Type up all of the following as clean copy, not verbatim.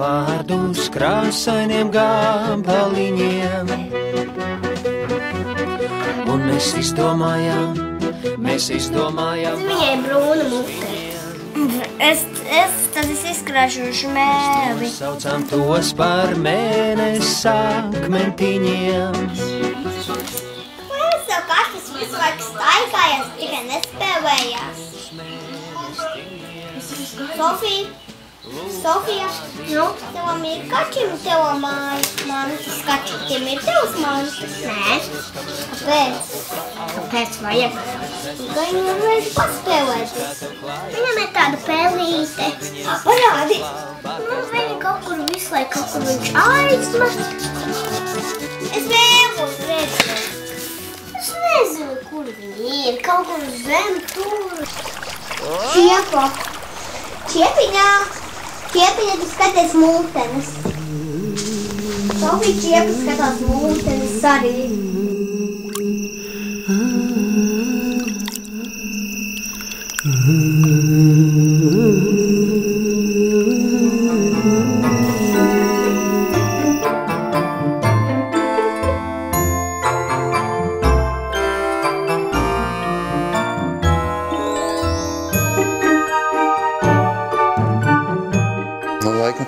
vārdus krāsainiem gabaliņiem. Un mēs izdomājām. Viņai brūna mute. Es izkrāšošu mēli. Saucām tos par mēnesi akmentiņiem. Es jau katrs visu laiku staigājās, tikai nespēlējās. Sofija, nu, tevam ir kačim teva mantas, kačitiem ir tevas mantas? Nē. Kāpēc? Kāpēc vajag? Viņi vajag paspēlēties. Viņam ir tāda pelīte. Parādi. Nu, viņi kaut kur visu laiku, kaut kur viņš aizmet. Es vēlos redzēt. Es nezinu, kur viņi ir. Kaut kur zem tur. Čiepa. Čiepiņa, tu skaties mūtenes. Sofija Čiepa skatās mūtenes arī.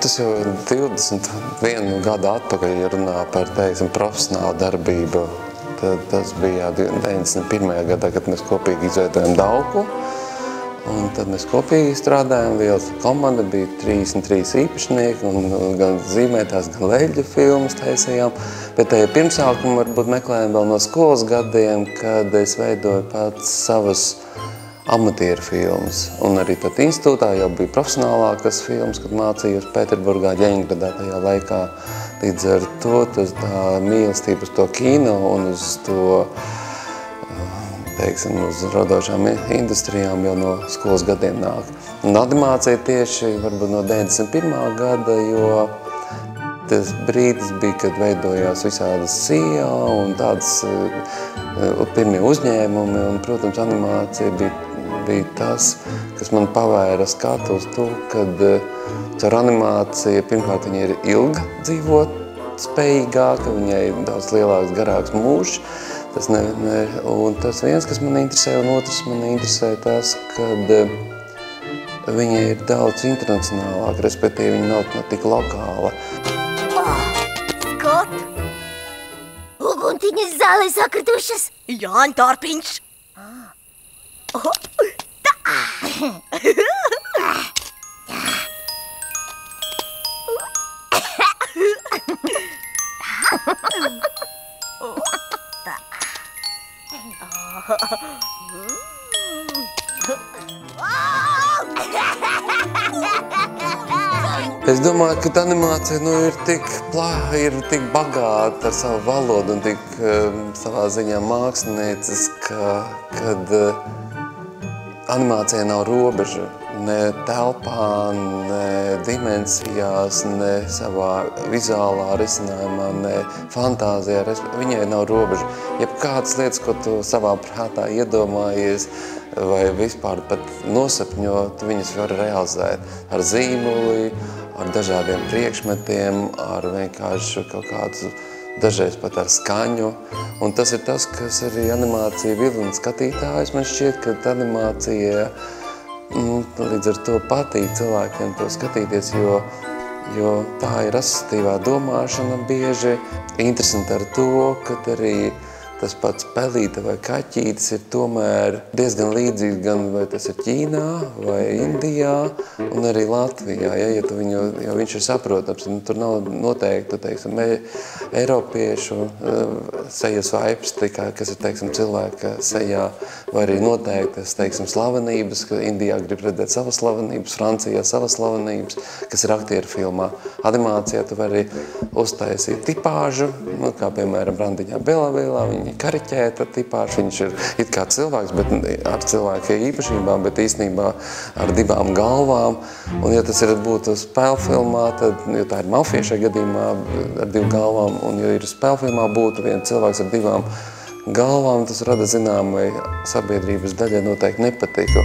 Tas jau 21 gadu atpakaļ, ja runā par, teiksim, profesionālu darbību. Tad tas bija 91. gadā, kad mēs kopīgi izveidojam Dauku. Un tad mēs kopīgi strādājām, liela komanda, bija 33 īpašnieki, un gan zīmētās, gan leļģu filmas taisījām. Bet tajā pirmsākumu varbūt meklējām vēl no skolas gadiem, kad es veidoju pats savas amatieru filmas. Un arī tad institūtā jau bija profesionālākas filmas, kad mācījos Pēterburgā, Ļeņgradā tajā laikā. Līdz ar to tā mīlestība uz to kino un uz to, teiksim, uz radošām industrijām jau no skolas gadiem nāk. Un animācija tieši varbūt no 91. gada, jo tas brīdis bija, kad veidojās visādas SIA un tādas pirmie uzņēmumi, un, protams, animācija bija tas, kas man pavēra skatu uz to, kad caur animāciju pirmkārt viņa ir ilga dzīvot spējīgāka, viņai ir daudz lielāks, garāks mūžs. Un tas viens, kas man interesē, un otrs man interesē tas, kad viņa ir daudz internacionālāka, respektīvi viņa nav tik lokāla. Skot! Uguntiņas zālē sakritušas! Jāņa Tārpiņš! Tā! Es domāju, ka animācija ir tik bagāta ar savu valodu un tik savā ziņā mākslinieciska, kad animācija nav robeža. Ne telpā, ne dimensijās, ne savā vizuālā risinājumā, ne fantāzijā. Viņai nav robeža. Jebkādas lietas, ko tu savā prātā iedomājies vai vispār pat nosapņo, tu viņas var realizēt ar zīmuli, ar dažādiem priekšmetiem, ar vienkārši kaut kādu, dažreiz pat ar skaņu. Un tas ir tas, kas arī animācija vilina skatītājus. Man šķiet, ka animācija līdz ar to patīk cilvēkiem to skatīties, jo tā ir asociatīvā domāšana bieži. Interesanti ar to, ka arī tas pats pelīte vai kaķītis ir tomēr diezgan līdzīgs, gan vai tas ir Ķīnā, vai Indijā, un arī Latvijā. Ja viņš ir saprotams, tur nav noteikti, teiksim, eiropiešu sejas vaips, kas ir, teiksim, cilvēka sejā, vai arī noteiktas, teiksim, slavenības, ka Indijā grib redzēt savas slavenības, Francijā savas slavenības, kas ir aktieru filmā. Animācijā tu vari uztaisīt tipāžu, kā piemēram Randiņā Bēlā, viņi kariķēta tipāžu, viņš ir it kā cilvēks, bet ar cilvēka īpašībām, bet īstenībā ar divām galvām. Un ja tas būtu spēlfilmā, tad, jo tā ir mafija šajā gadījumā ar divu galvām, un ja ir spēlfilmā būtu viens cilvēks ar divām galvām, tas rada zināmai sabiedrības daļai noteikti nepatiku.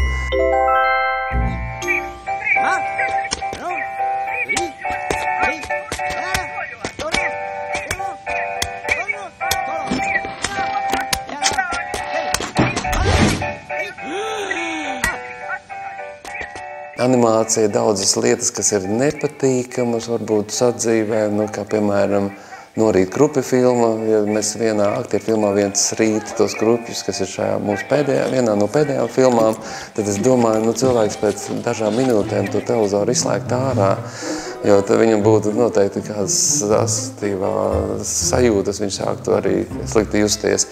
animācija daudzas lietas, kas ir nepatīkamas, varbūt sadzīvē, kā piemēram Norīt krupi filma, ja mēs vienā aktieru filmā viens rīt tos krupjus, kas ir šajā mūsu vienā no pēdējām filmām, tad es domāju, cilvēks pēc dažām minūtēm to televizoru izslēgt ārā, jo tad viņam būtu noteikti kādas asociatīvās sajūtas, viņš sāktu arī slikti justies.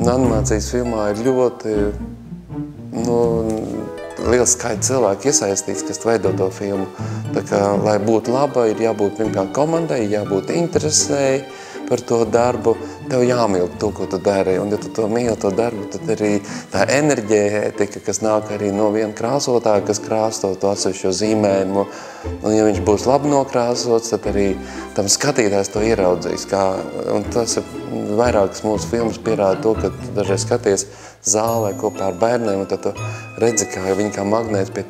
Animācijas filmā ir ļoti liels skaits cilvēku iesaistīts, kas veido to filmu. Tā kā, lai būtu laba, ir jābūt pirmkārt komandai, jābūt interesēji par to darbu, tev jāmīl to, ko tu dari. Un, ja tu to mīli, to darbu, tad arī tā enerģētika, kas nāk arī no viena krāsotāja, kas krāsto to atsevišķo zīmējumu, un ja viņš būs labi nokrāsots, tad arī tam skatītājs to ieraudzīs. Un tas ir vairākas mūsu filmas pierāda to, ka tu dažreiz skaties zālē kopā ar bērniem, un tad tu redzi, kā viņi kā magnēts pie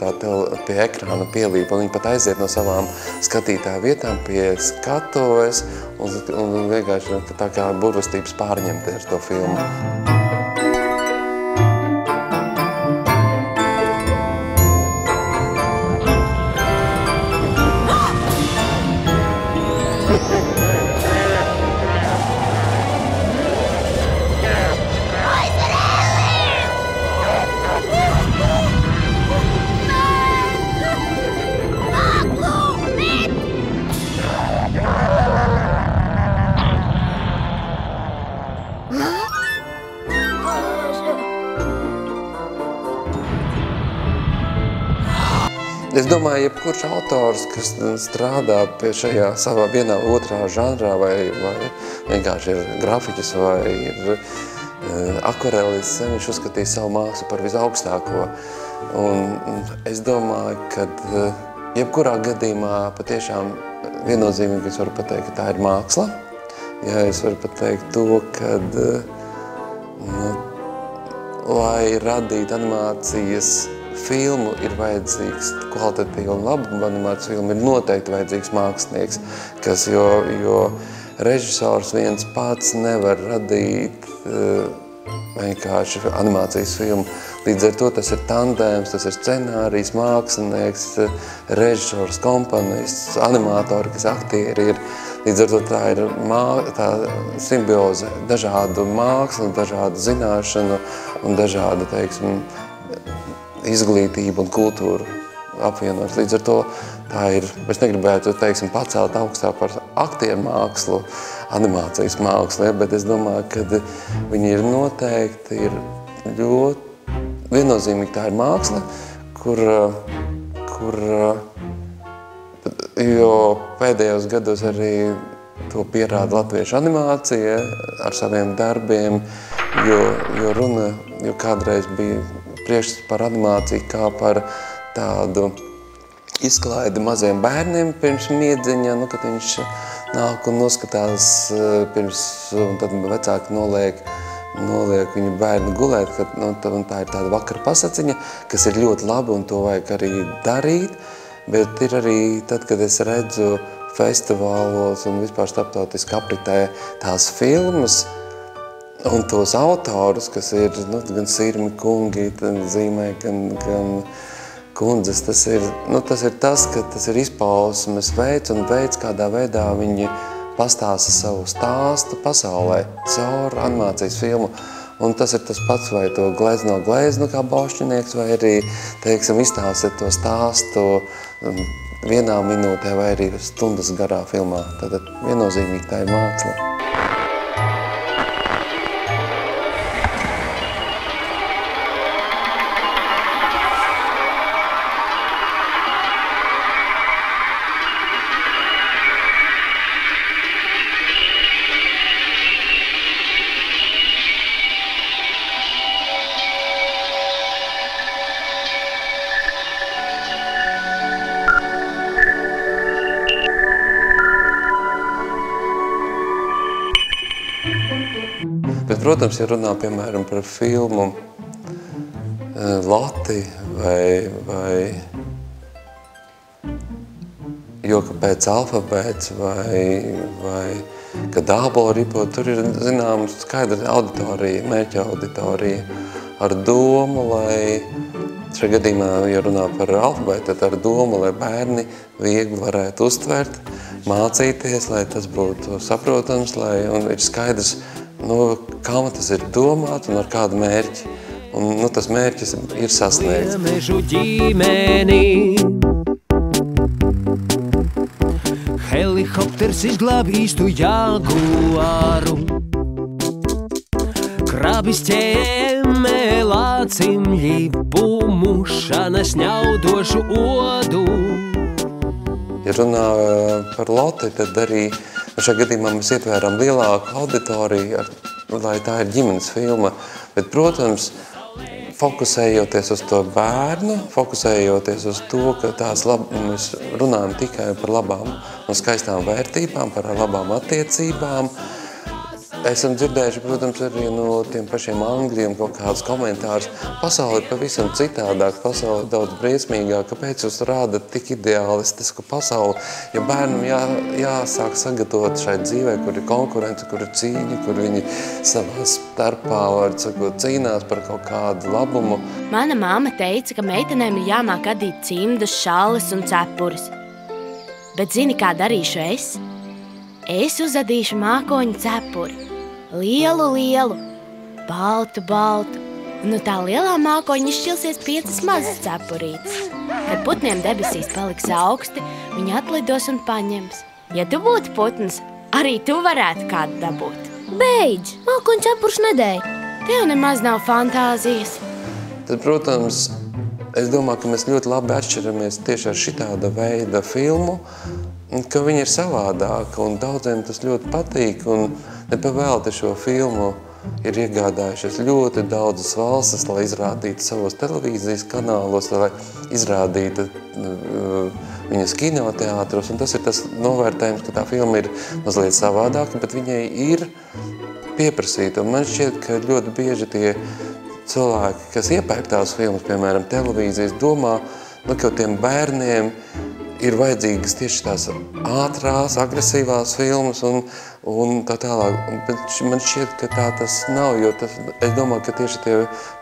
ekrāna pielīp, un viņi pat aiziet no savām skatītāju vietām pie skatuves, un vienkārši tā kā burvestības pārņemti ar to filmu. Es domāju, jebkurš autors, kas strādā pie šajā savā vienā otrā žanrā, vai vienkārši ir grafiķis vai ir akvarelis, viņš uzskatīs savu mākslu par visaugstāko. Un es domāju, ka jebkurā gadījumā patiešām viennozīmīgi es varu pateikt, ka tā ir māksla. Ja es varu pateikt to, ka lai radītu animācijas filmu ir vajadzīgs kvalitatīvi un labi animēts filmu, ir noteikti vajadzīgs mākslinieks, jo režisors viens pats nevar radīt vienkārši animācijas filmu. Līdz ar to tas ir tandēms, tas ir scenārijs, mākslinieks, režisors, komponists, animatori, kas aktieri ir. Līdz ar to tā ir tā simbioze dažādu mākslu, dažādu zināšanu un dažādu, teiksim, izglītību un kultūru apvienot. Līdz ar to tā ir, es negribētu, teiksim, pacelt augstāk par aktieru mākslu, animācijas mākslu, bet es domāju, ka viņi ir noteikti, ir ļoti viennozīmīgi tā ir māksla, jo pēdējos gados arī to pierāda latviešu animācija ar saviem darbiem, jo kādreiz bija priekšstats par animāciju kā par tādu izklaidi maziem bērniem pirms miedziņa, kad viņš nāk un noskatās pirms, un tad vecāki noliek viņu bērnu gulēt, un tā ir tāda vakara pasaciņa, kas ir ļoti labi un to vajag arī darīt, bet ir arī tad, kad es redzu festivālos un vispār starptautiski apritē tās filmas, un tos autorus, kas ir gan Sirmi kungi, Zīmē, gan kundzes, tas ir tas, ka tas ir izpausmes veids un veids, kādā veidā viņi pastāsta savu stāstu pasaulē caur animācijas filmu. Un tas ir tas pats, vai to glezno gleznu kā bošķinieks, vai arī, teiksim, izstāstīt to stāstu vienā minūtē vai arī stundas garā filmā. Tad viennozīmīgi tā ir māksla. Bet, protams, ja runā, piemēram, par filmu Lati vai Joka pēc alfabēts vai kad ābola ripo, tur ir, zinām, skaidra auditorija, mērķa auditorija ar domu, lai, šajā gadījumā, ja runā par alfabētu, tad ar domu, lai bērni viegli varētu uztvert, mācīties, lai tas būtu saprotams, un ir skaidrs, kam tas ir domāts un ar kādu mērķi. Un, tas mērķis ir sasniegts. Mežu ģimeni helikopters izglāb īstu jaguāru. Krabis ķēmē lācimļi pumušana sņaudošu odu. Ja runā par Loti, tad arī šajā gadījumā mēs ietvērām lielāku auditoriju, lai tā ir ģimenes filma. Bet, protams, fokusējoties uz to bērnu, fokusējoties uz to, ka mēs runājam tikai par labām un skaistām vērtībām, par labām attiecībām. Esam dzirdējuši, protams, arī no tiem pašiem angļiem kaut kādus komentārus. Pasaule ir pavisam citādāk, pasaule ir daudz briesmīgāk. Kāpēc jūs rādat tik ideālistisku pasauli? Ja bērnam jāsāk sagatavot šai dzīvē, kur ir konkurence, kur ir cīņa, kur viņi savā starpā, var sakot, cīnās par kaut kādu labumu. Mana māma teica, ka meitenēm ir jāmāk adīt cimdus, šalles un cepures. Bet zini, kā darīšu es? Es uzadīšu mākoņu cepuri. Lielu, baltu. Un no tā lielā mākoņa izšķilsies 5 mazas cepurītes. Kad putniem debesīs paliks augsti, viņi atlidos un paņems. Ja tu būtu putns, arī tu varētu kādu dabūt. Beidz, mākoņu cepurš nedēļ. Tev nemaz nav fantāzijas. Tad, protams, es domāju, ka mēs ļoti labi atšķiramies tieši ar šitāda veida filmu, ka viņi ir savādāka, un daudziem tas ļoti patīk, un nepavēlti šo filmu ir iegādājušies ļoti daudzas valstis, lai izrādītu savos televīzijas kanālos, lai izrādītu viņas kinoteātros, un tas ir tas novērtējums, ka tā filma ir mazliet savādāka, bet viņai ir pieprasīta, un man šķiet, ka ļoti bieži tie cilvēki, kas iepērk tās filmas, piemēram, televīzijas, domā, ka tiem bērniem ir vajadzīgas tieši tās ātrās, agresīvās filmas un tā tālāk. Bet man šķiet, ka tā tas nav, jo es domāju, ka tieši tie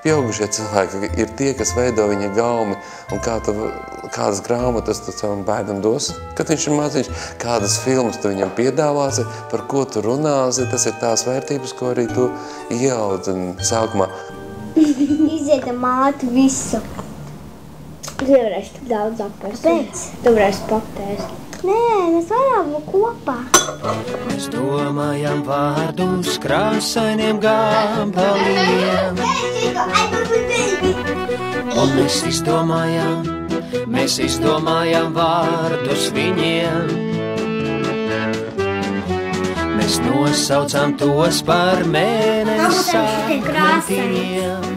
pieaugušie cilvēki ir tie, kas veido viņa gaumi un kādas grāmatas tu savam bērnam dos, kad viņš ir maziņš, kādas filmas tu viņam piedāvāsi, par ko tu runāsi, tas ir tās vērtības, ko arī tu ieaudzini sākumā. Izēda māte visu. Tu nevarēsi tik daudz apēst. Kāpēc? Tu varēsi papēst. Nē, mēs varam kopā. Mēs domājam vārdus krāsainiem gabaliņiem. Un mēs izdomājam vārdus viņiem. Mēs nosaucam tos par mēnesa akmentiņiem.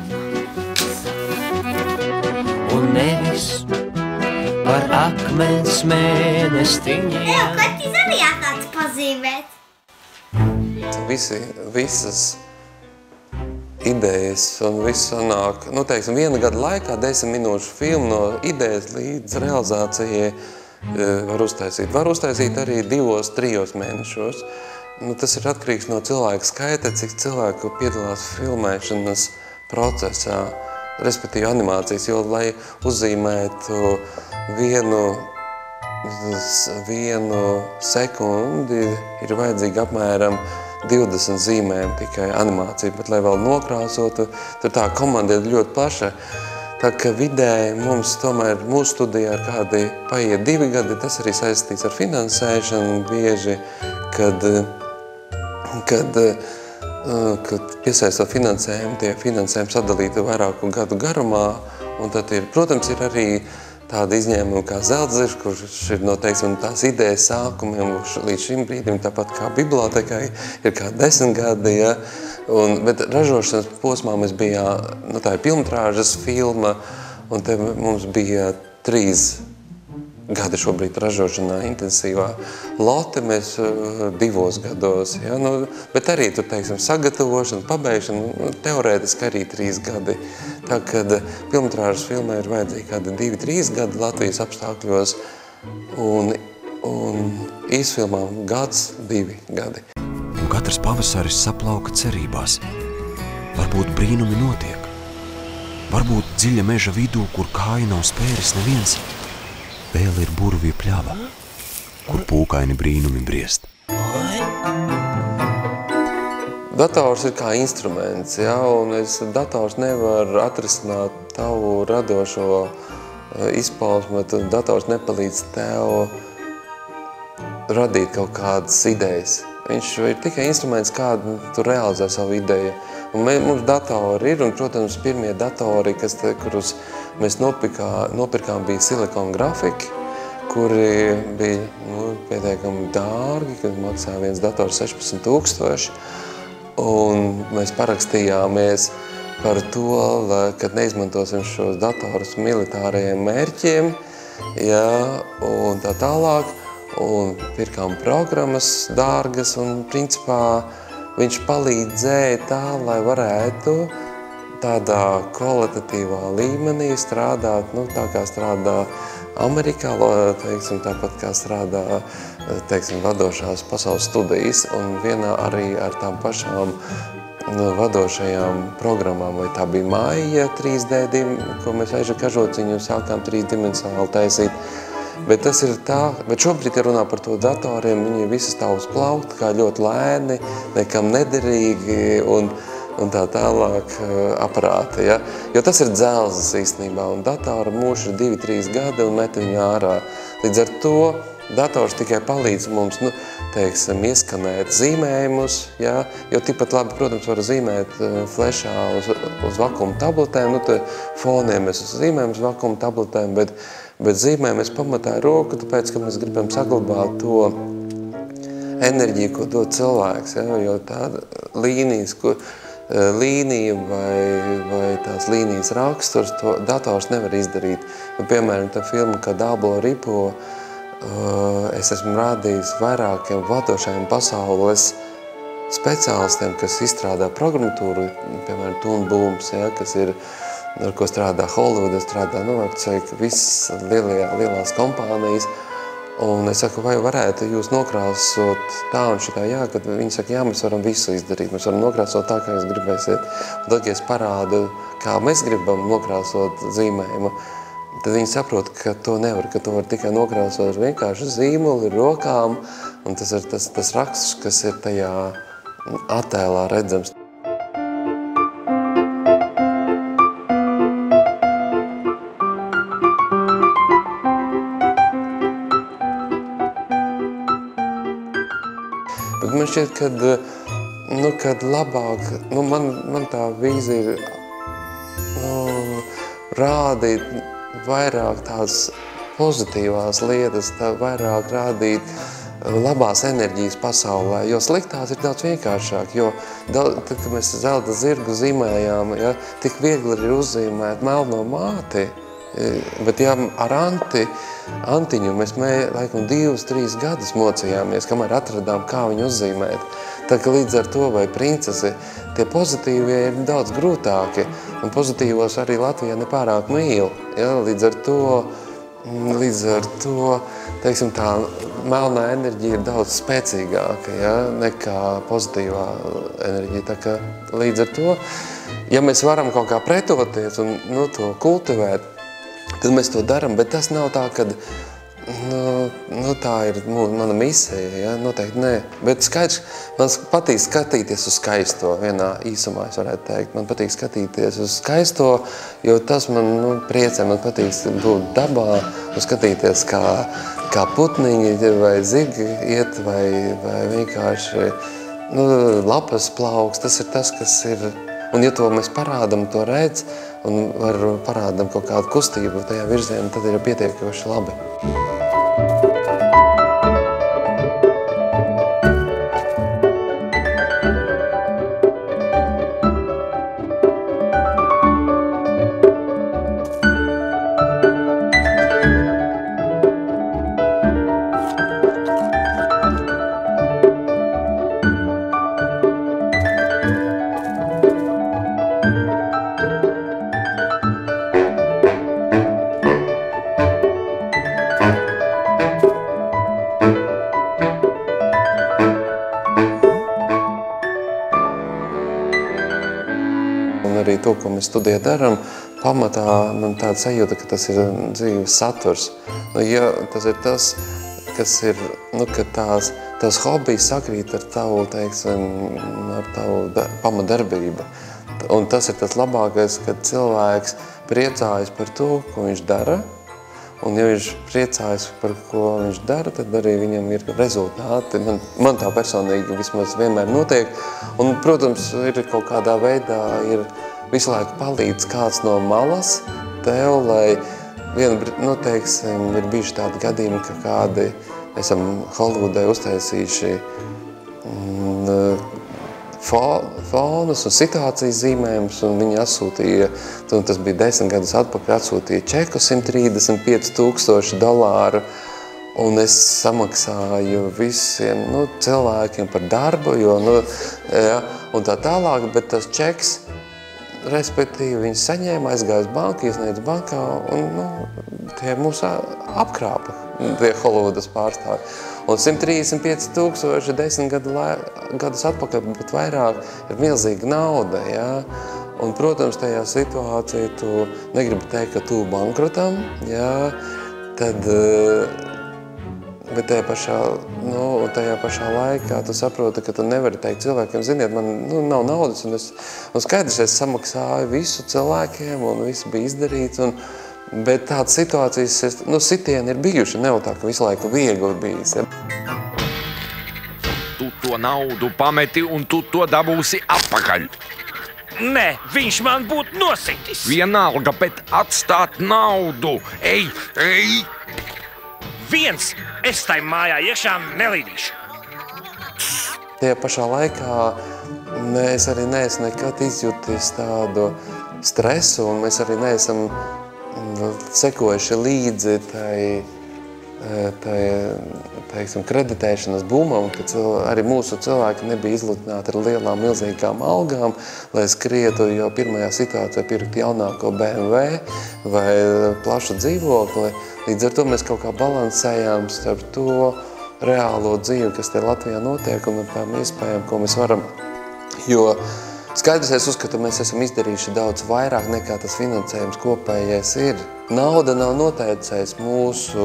Un nevis par akmens mēnestiņiem. Kad jūs arī atnāc pazīmēt? Visas idejas un viss sanāk, teiksim, 1 gada laikā 10 minūšu filmu no idejas līdz realizācijai var uztaisīt. Var uztaisīt arī 2-3 mēnešos. Tas ir atkarīgs no cilvēka skaita, cik cilvēku piedalās filmēšanas procesā. Respektīvi animācijas, jo, lai uzzīmētu vienu sekundi, ir vajadzīgi apmēram 20 zīmēm tikai animācija, bet, lai vēl nokrāsotu, tur tā komanda ir ļoti plaša. Tā ka vidēji mums tomēr mūsu studijā ir kādi paiet 2 gadi, tas arī saistīts ar finansēšanu bieži, kad piesaistot finansējumu, tie finansējumi sadalīti vairāku gadu garumā, un tad protams, ir arī tāda izņēmuma kā Zeltzirs, kurš ir no, teiksim, tās idejas sākumiem līdz šim brīdim, tāpat kā bibliotekai, ir kā 10 gadi, ja? Bet ražošanas posmā mēs bijām, tā ir pilnmetrāžas filma, un te mums bija 3 gadi šobrīd ražošanā intensīvā. Lote mēs 2 gados, ja, nu, bet arī tur, teiksim, sagatavošana, pabeigšana, teorētiski arī 3 gadi. Tā, kad filmtrāžas filmē ir vajadzīgi kādi 2-3 gadi Latvijas apstākļos, un īsfilmām 1-2 gadi. Un katrs pavasaris saplauka cerībās. Varbūt brīnumi notiek. Varbūt dziļa meža vidū, kur kāju nav spēris neviens, vēl ir burvju pļava, kur pūkaini brīnumi briest. Dators ir kā instruments, ja, un dators nevar atrisināt tavu radošo izpausmu, dators nepalīdz tev radīt kaut kādas idejas. Viņš ir tikai instruments, kādu tu realizē savu ideju. Un mums datori ir, un, protams, pirmie datori, kurus mēs nopirkām, bija Silicon Graphic, kuri bija pietiekami dārgi, kad maksāja viens dators 16 000. Un mēs parakstījāmies par to, kad neizmantosim šos datorus militārajiem mērķiem, ja, un tā tālāk. Un pirkām programmas dārgas, un principā viņš palīdzēja tā, lai varētu tādā kvalitatīvā līmenī strādāt, nu, tā kā strādā Amerikā, teiksim, tāpat kā strādā, teiksim, vadošās pasaules studijas, un vienā arī ar tām pašām vadošajām programmām, vai tā bija Maija 3D, ko mēs aiža kažociņu sākām 3-dimensāli taisīt. Bet tas ir tā, bet šobrīd, ja runā par to datoriem, viņi visi stāv uz plaukta, kā ļoti lēni, nekam nederīgi un tā tālāk aparāti, ja? Jo tas ir dzelzs īstenībā, un datora mūžs ir 2-3 gadi un met viņu ārā. Līdz ar to dators tikai palīdz mums, nu, teiksim, ieskanēt zīmējumus, ja? Jo tikpat labi, protams, var zīmēt flešā uz vakuma tabletēm, nu, te foniem mēs zīmējam uz vakuma tabletēm, bet zīmējam mēs pamatā roku, tāpēc, ka mēs gribam saglabāt to enerģiju, ko dod cilvēks, ja? Jo tāda līnija vai tās līnijas raksturs, to dators nevar izdarīt. Piemēram, tā filma, kā Dablo Ripo, es esmu rādījis vairākiem vadošajiem pasaules speciālistiem, kas izstrādā programmatūru, piemēram, Toon Booms, ja? Kas ir ar ko strādā Hollywoodā, strādā, nu, visas lielās kompānijas. Un es saku, vai varētu jūs nokrāsot tā un šitā, jā, kad viņi saka, jā, mēs varam visu izdarīt, mēs varam nokrāsot tā, kā jūs gribēsiet. Un tad, ja es parādu, kā mēs gribam nokrāsot zīmējumu, tad viņi saprot, ka to nevar, ka to var tikai nokrāsot ar vienkārši zīmuli, rokām, un tas ir tas raksts, kas ir tajā attēlā redzams. Bet man šķiet, kad labāk, man tā vīzija ir rādīt vairāk tās pozitīvās lietas, vairāk rādīt labās enerģijas pasaulē, jo sliktās ir daudz vienkāršāk, jo tad, kad mēs zelta zirgu zīmējām, ja, tik viegli ir uzzīmēt melno māti, bet ja ar Antiņu mēs laikam 2-3 gadus mocījāmies, kamēr atradām, kā viņu uzzīmēt. Tā ka līdz ar to vai princesi, tie pozitīvie ir daudz grūtāki, un pozitīvos arī Latvijā nepārāk mīl. Ja? Līdz ar to, teiksim, tā melnā enerģija ir daudz spēcīgāka, ja? Nekā pozitīvā enerģija. Tā ka līdz ar to, ja mēs varam kaut kā pretoties un to kultivēt, tad mēs to daram, bet tas nav tā, ka tā ir mana misija, ja? Noteikti nē. Bet skaidrs, man patīk skatīties uz skaisto, vienā īsumā es varētu teikt. Man patīk skatīties uz skaisto, jo tas man priecē, man patīk būt dabā un skatīties, kā putniņi vai zigi iet vai vienkārši lapas plauks. Tas ir tas, kas ir. Un ja to mēs parādam, to redz, un parādam kaut kādu kustību tajā virzienā, tad ir pietiekoši labi. arī to, ko mēs studijā darām, pamatā man tāda sajūta, ka tas ir dzīves saturs. Ja tas ir tas, kas ir, ka tās hobijas sakrīt ar tavu, teiksim, ar tavu pamatdarbību. Un tas ir tas labākais, kad cilvēks priecājas par to, ko viņš dara. Un ja viņš priecājas par ko viņš dara, tad arī viņam ir rezultāti. Man tā personīgi vismaz vienmēr notiek. Un, protams, ir kaut kādā veidā ir visu laiku palīdz kāds no malas tev, lai teiksim, ir bijuši tādi gadījumi, ka kādi esam Hollywoodai uztaisījuši fonus un situācijas zīmējumus, un viņi atsūtīja, un tas bija 10 gadus atpakaļ, atsūtīja čeku $135,000, un es samaksāju visiem cilvēkiem par darbu, un tā tālāk, bet tas čeks, respektīvi, viņi saņēma, aizgāja uz banku, iesniedz bankā, un tie mūs apkrāpa, tie Hollywoodas pārstāvi. Un 135,000 10 gadus atpakaļ, bet vairāk ir milzīga nauda, ja? Un, protams, tajā situācijā tu negribi teikt, ka tu bankrotam, ja? Tad, bet tajā pašā laikā tu saproti, ka tu nevari teikt cilvēkiem, ziniet, man nav naudas, un skaidrs, es samaksāju visu cilvēkiem, un viss bija izdarīts, bet tādas situācijas, sitieni ir bijuši, nav tā, ka visu laiku viegli bijis. Ja? Tu to naudu pameti un tu to dabūsi atpakaļ. Nē, viņš man būtu nositis. Vienalga, bet atstāt naudu. Ej! Viens, es tai mājā iekšā nelīdīšu. Tajā pašā laikā mēs arī neesam nekad izjutis tādu stresu, un mēs arī neesam sekojuši līdzi teiksim, kreditēšanas bumam, ka arī mūsu cilvēki nebija izlutināti ar lielām, milzīgām algām, lai skrietu jau pirmajā situācijā pirkt jaunāko BMW vai plašu dzīvokli. Līdz ar to mēs kaut kā balansējām starp to reālo dzīvi, kas te Latvijā notiek, un ar tām iespējām, ko mēs varam. Jo skaidrs, es uzskatu, mēs esam izdarījuši daudz vairāk nekā tas finansējums kopējais ir. Nauda nav noteicējis mūsu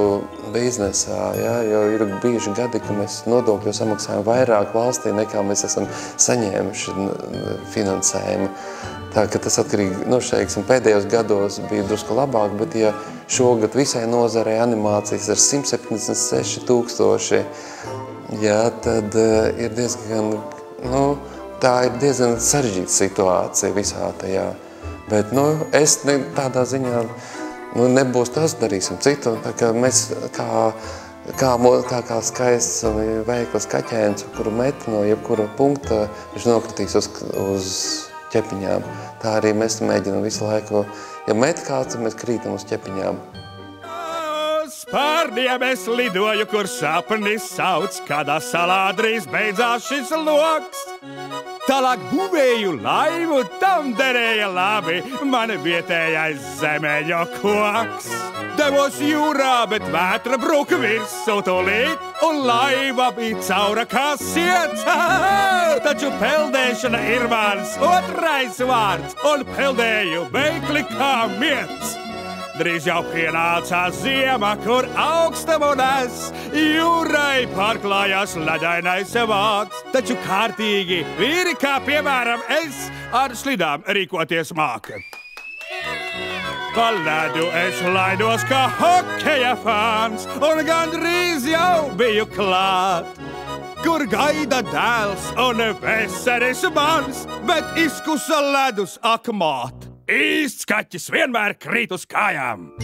biznesā, ja? Jo ir bijuši gadi, ka mēs nodokļu samaksājam vairāk valstī, nekā mēs esam saņēmuši finansējumu. Tā, ka tas atkarīgi, teiksim, pēdējos gados bija drusku labāk, bet ja šogad visai nozarei animācijas ar 176,000, ja, tad ir diezgan, tā ir diezgan sarežģīta situācija visā tajā. Bet, es tādā ziņā, nebūs tas, darīsim citu. Tā kā mēs, kā skaists un veikls kaķēns, kuru met no jebkura punkta, viņš nokritīs uz ķepiņām. Tā arī mēs mēģinām visu laiku, ja met kāds, tad mēs krītam uz ķepiņām. Pārdiem es lidoju, kur sapnis sauc, kādā salā drīz beidzās šis loks. Tālāk būvēju laivu, tam derēja labi, man vietējais zemeļo koks. Devos jūrā, bet vētra bruka virsū tūlīt, un laiva bija caura kā siets. Taču peldēšana ir mans otrais vārds, un peldēju veikli kā miets. Drīz jau pienāca ziema, kur augstamunas jūrai pārklājās ledainais vāks. Taču kārtīgi vīri, kā piemēram es, ar slidām rīkoties māka. Pa ledu es laidos kā hokeja fans, un gandrīz jau biju klāt. Kur gaida dēls un veseris mans, bet izkusa ledus akmāt. Īsts kaķis vienmēr krīt uz kājām.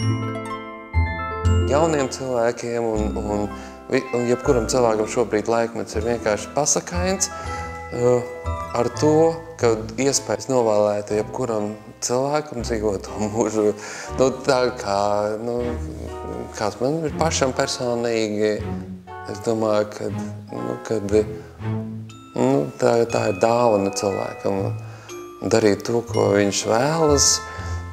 Jauniem cilvēkiem un jebkuram cilvēkam šobrīd laikmets ir vienkārši pasakains ar to, ka iespējas novēlēta jebkuram cilvēkam dzīvot to mūžu. Tā kā, kāds man ir pašam personīgi, es domāju, ka tā ir dāvana cilvēkam. Darīt to, ko viņš vēlas,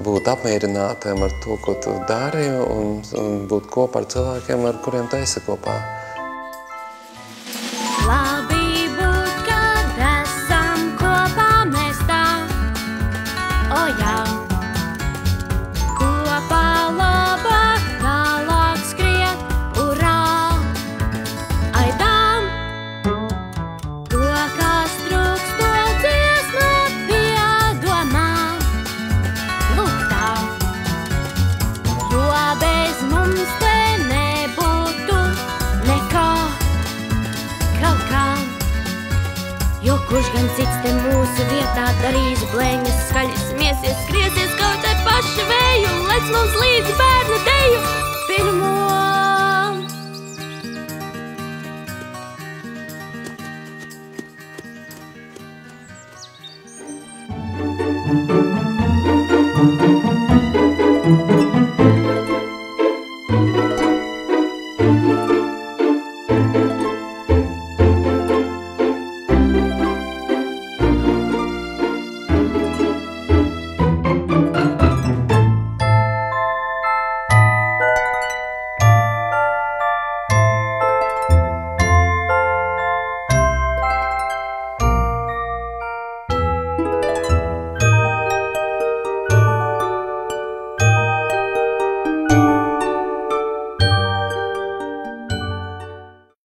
būt apmierinātiem ar to, ko tu dari, un būt kopā ar cilvēkiem, ar kuriem tu esi kopā. Labi būt, kad esam kopā mēs tā. O, Jo kurš gan cits te mūsu vietā darīs blēņas, skaļas smiesies, skriesies kaut te paši vēju, lec mums līdzi bērnu deju. Pirmo